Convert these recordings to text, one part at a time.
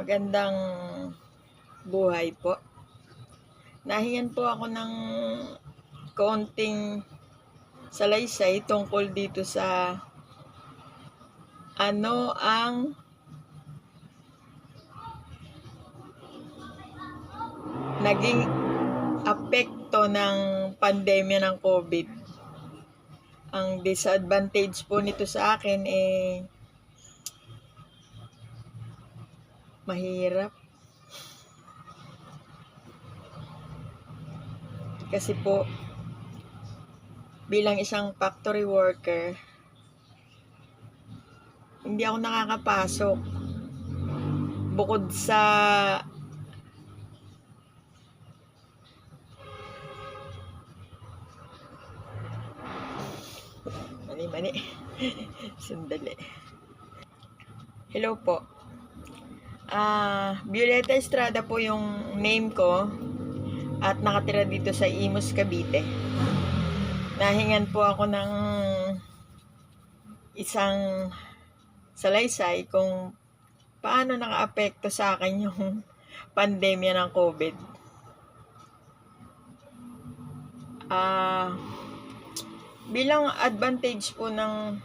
Magandang buhay po. Nahingan po ako ng konting salaysay tungkol dito sa ano ang naging apekto ng pandemya ng COVID. Ang disadvantage po nito sa akin mahirap. Kasi po, bilang isang factory worker, hindi ako nakakapasok. Bukod sa mani sandali. Hello po. Violeta Estrada po yung name ko at nakatira dito sa Imus, Cavite. Nahingan po ako ng isang salaysay kung paano nakaapekto sa akin yung pandemya ng COVID. Bilang advantage po ng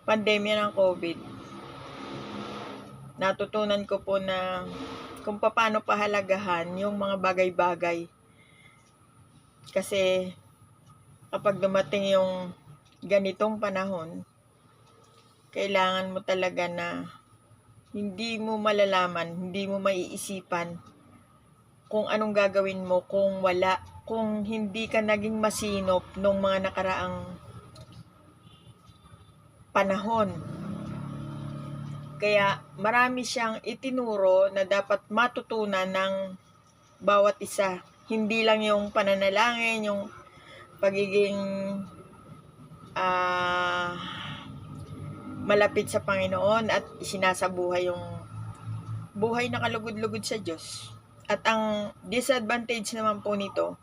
pandemya ng COVID, natutunan ko po na kung paano pahalagahan yung mga bagay-bagay. Kasi kapag dumating yung ganitong panahon, kailangan mo talaga na hindi mo malalaman, hindi mo maiisipan kung anong gagawin mo kung hindi ka naging masinop nung mga nakaraang panahon. Kaya marami siyang itinuro na dapat matutunan ng bawat isa. Hindi lang yung pananalangin, yung pagiging malapit sa Panginoon at isinasabuhay yung buhay na kalugod-lugod sa Diyos. At ang disadvantage naman po nito,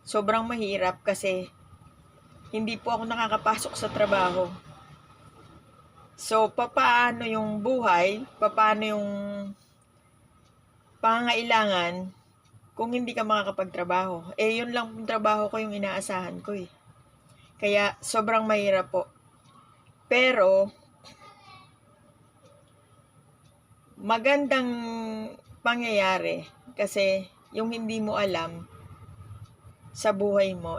sobrang mahirap kasi hindi po ako nakakapasok sa trabaho. So, paano yung buhay, paano yung pangangailangan kung hindi ka makakapagtrabaho? Yun lang yung trabaho ko, yung inaasahan ko eh. Kaya, sobrang mahirap po. Pero, magandang pangyayari kasi yung hindi mo alam sa buhay mo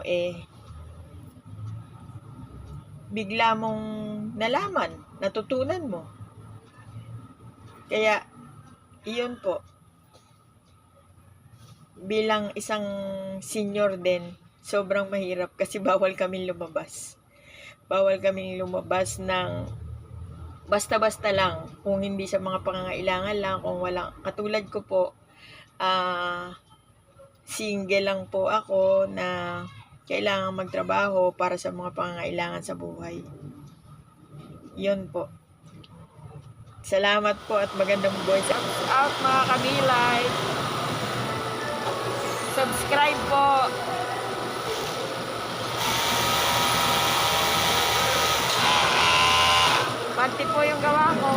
bigla mong nalaman, natutunan mo. Kaya, iyon po. Bilang isang senior din, sobrang mahirap kasi bawal kaming lumabas. Bawal kaming lumabas ng basta-basta lang, kung hindi sa mga pangangailangan lang, kung walang, katulad ko po, single lang po ako na kailangan magtrabaho para sa mga pangangailangan sa buhay. Yun po. Salamat po at magandang buhay. Shout out mga kabilay. Subscribe po. Pati po yung gawa ko.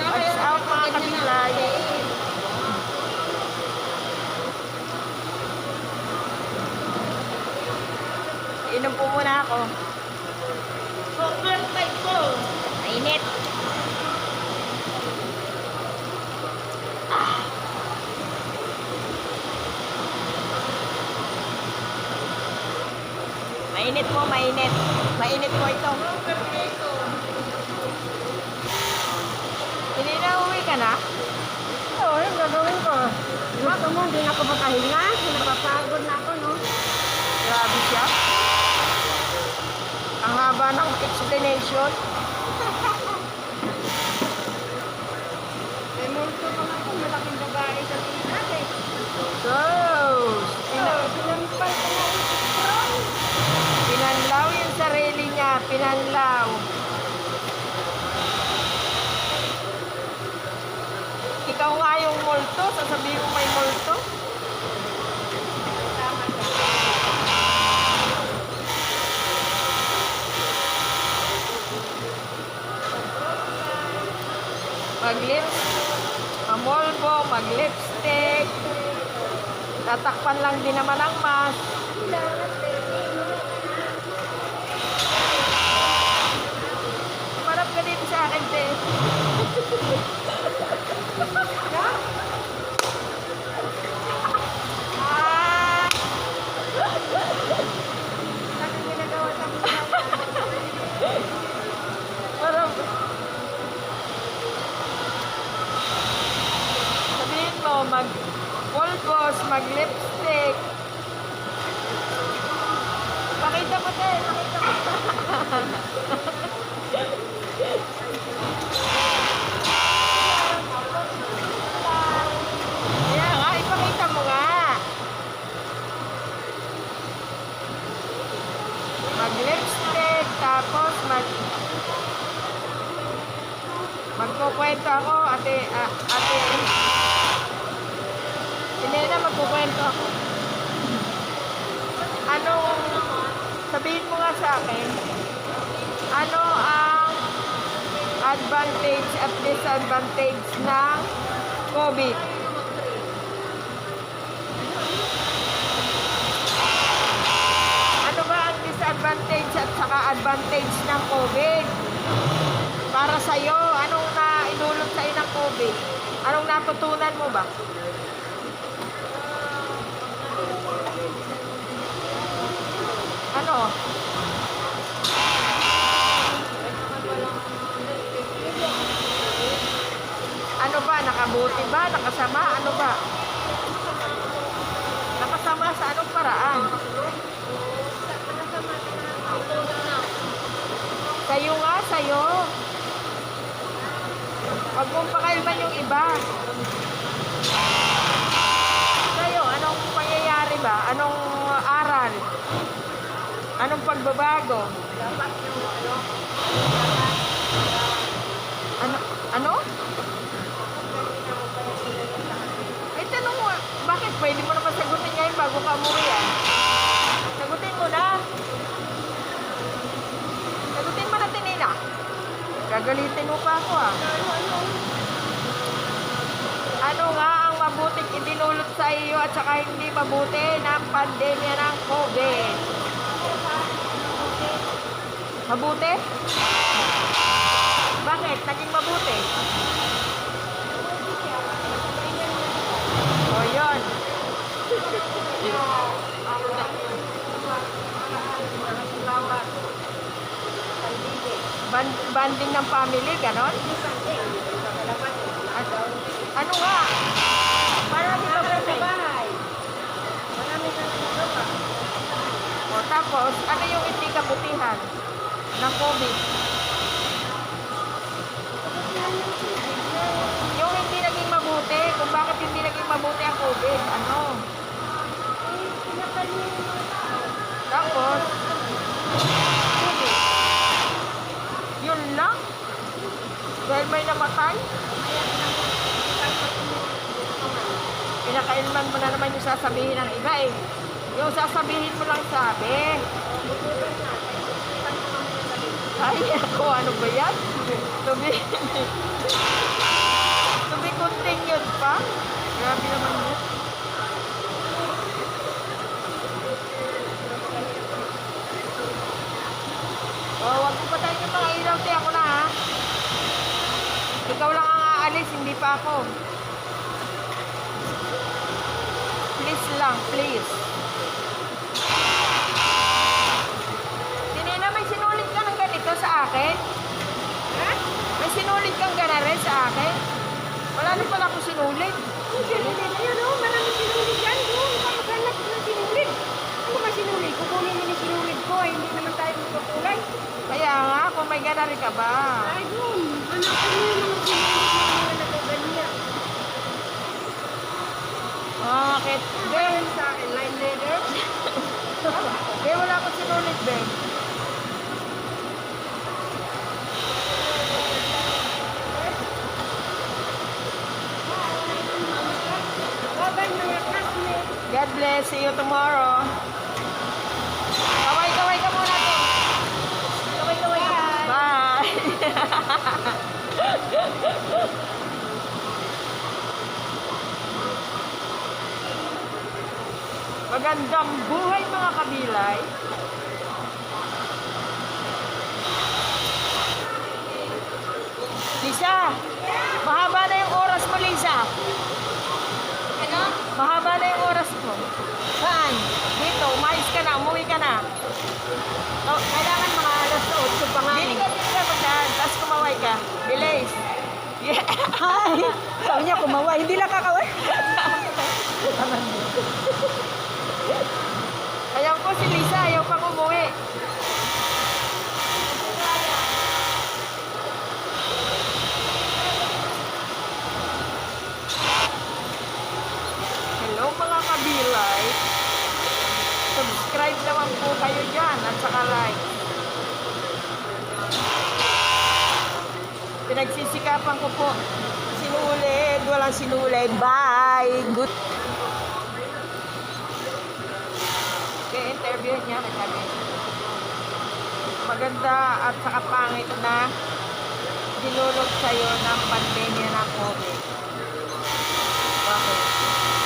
Watch out mga kabilay. Inom po muna ako. Sobrang tight ko. Mainit. Mainit po, mainit. Mainit po ito. Hindi na uwi ka na? Oo, yung gagawin ko. Gusto mo, hindi na ako makahinga. Napapagod na ako, no? Grabe siya. Ang haba ng explanation. May multo pa ako, malaking babae sa tinas eh. So, Sinampal ko na yung strong. pinanlaw yung sarili niya. Pinanlaw. Ikaw nga yung multo, sasabihin mag-lips, mamolbo, mag-lipstick. Tatakpan lang din naman ang mask. Marap ka dito sa akin, te. Ah! Anong ginagawa sa mga Marap. Sabihin mo, mag-pulpos, mag-lipstick. Pakita mo, te. Pakita mo. Kaya nga, ipakita mo nga. Mag-lipstick, tapos magkukwento ako, ate, hindi na magkukwento ako. Sabihin mo nga sa akin, ano ang advantage at disadvantage ng COVID? Ano ba ang disadvantage at saka advantage ng COVID? Para sa'yo, anong naidulot sa'yo ng COVID? Anong natutunan mo ba? Ano? Ano ba? Nakabuti ba? Nakasama? Ano ba? Nakasama sa anong paraan? Sa'yo nga, sa'yo. Huwag mong pakalman yung iba. Sa'yo, anong pangyayari ba? Anong aral? Anong pagbabago? dapat yung Ano? Ay, tanong mo, bakit? Pwede mo naman sagutin ngayon bago ka umuwi, ah. Sagutin mo na. Sagutin mo na, Tinina. Gagalitin mo pa ako, ah. Ano nga ang mabuting idinulot sa iyo at saka hindi mabuti ng pandemya ng COVID? Mabuti? Bakit? Naging mabuti? O, yun. Banding ng family, ganon? Ano nga? marami ka pa sa Marami. bahay. Marami ka na nagawa. O, tapos, ano yung hindi kabutihan ng COVID? Yung hindi naging mabuti, kung bakit hindi naging mabuti ang COVID, ano? Tapos, yun lang? Dahil may namatay? Pinakailman mo na naman yung sasabihin ng iba eh. Yung sasabihin mo lang sabi. Ay, ako, ano ba yan? To be continued pa? Grabe naman yun. Oh, wag mo patayin yung mga ilaw, te. Ako na, ha? Ikaw lang ang aalis, hindi pa ako. Please lang, please. Tinina, may sinulit ka ng ganito sa akin? Ha? May sinulit kang gana rin sa akin? Wala na pala akong sinulit. Ayun, oh, marami sinulit yan. Oh, kapaghanap ko ng sinulit. Ano ba sinulit? Kukunin niyo yung sinulit ko. Hindi naman tayo magpakulay. Kaya nga, kung may gana rin ka ba? Ay, doon. Hanapin niyo yung mga sinulit na mga nagaganyan. Bakit? Gawin sa akin, line leader. Kaya wala akong sinulit, Ben. Bye-bye, mga classmates. God bless. See you tomorrow. Kaway-kaway ka muna, Ben. Kaway-kaway ka. Bye. Magandang buhay mga kabilay. Lisa, mahaba na yung oras mo, Lisa. Ano? Mahaba na yung oras mo. Saan? Dito, umayos ka na, umuwi ka na. Oh, Kailangan mga alas 8 pa nga. dito ka, magdaan, tapos kumaway ka. Bilis. Yeah. Hi! Sabi niya kumawa, hindi lang kakaway. Ayan po si Lisa, ayaw pang umuwi. Hello mga kabilay. Subscribe naman po kayo dyan at saka like. Pinagsisikapan ko po. Sinulid, walang sinulid. Bye! Good. Okay, interview niya kami. Maganda at saka pangit na dinulog sa'yo ng pandemya ng COVID. Bakit?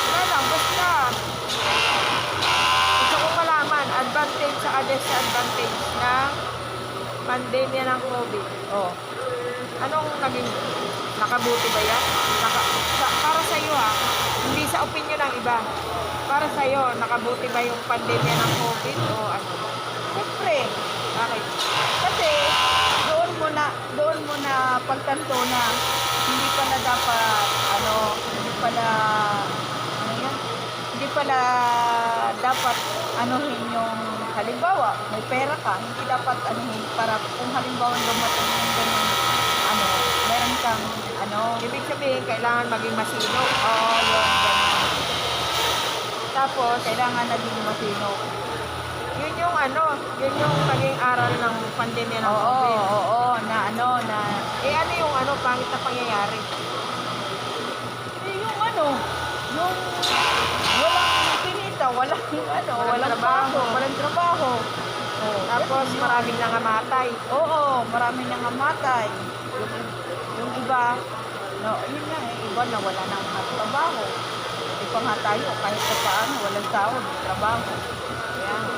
Wala lang, basta. Gusto ko malaman, advantage sa disadvantage ng pandemya ng COVID. Oh. Anong naging nakabuti ba yan? Para sa iyo ha, hindi sa opinion ng iba. Para sa iyo, nakabuti ba yung pandemya ng COVID o ano? Siyempre, Bakit? kasi doon mo na pagtanto na hindi pala dapat, hindi pala dapat anuhin yung halimbawa, may pera ka, hindi dapat anuhin para kung halimbawa dumating yung ganun, meron kang, Ibig sabihin, kailangan maging masino. yun, ganun. Tapos, kailangan naging masino. Yun yung naging aral ng pandemya ng COVID. Oo, na Eh ano yung pangit na pangyayari? yung yung walang pinita, walang trabaho. walang trabaho. Tapos maraming nangamatay. Oo, maraming nang namatay. Yung iba, yun nga iba na wala nang trabaho. Hindi pa nga tayo, kahit pa paano, walang sahod, trabaho.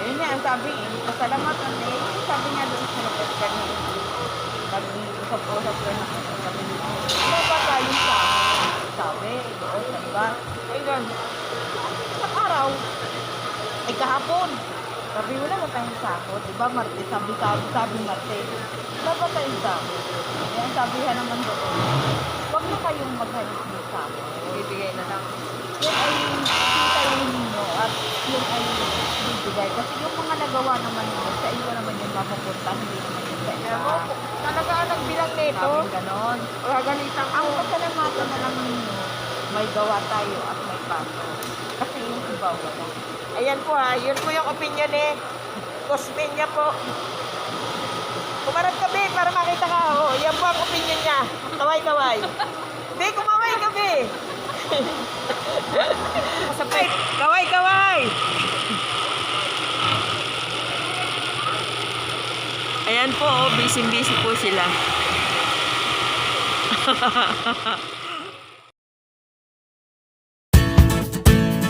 Yun nga, ang sabi, pasalamatan sabi nga doon sa lapit kanina. Nag-usap-usap ko na sabi niya, wala ba tayong sahod? Sabi, doon sa iba. Ayun. Isang araw, ay kahapon. Sabi, wala ba tayong sahod? Diba, Martes? Sabi Martes. Wala ba tayong sahod? Yan, sabihan naman doon. Huwag na kayong maghanap ng sahod. Bibigay na lang. Yan ay hintayin ninyo at yun ay bibigay. Kasi yung mga nagawa naman yun, sa iyo naman yung mapupunta, hindi naman yun sa iba. Kaya mo, talaga ang nagbilang nito. Sabi ganon. Gagalitan Ang ko. pasalamatan na lang ninyo, may gawa tayo at may paso. Kasi yung iba wala. Ayan po ha, yun po yung opinion ni Cosmin niya po. Kumarap ka, Be, para makita ka. Oh, yan po ang opinion niya. Kaway-kaway. Be, kumaway ka, Be. Masapit. Kaway-kaway. Ayan po, busy-busy po sila.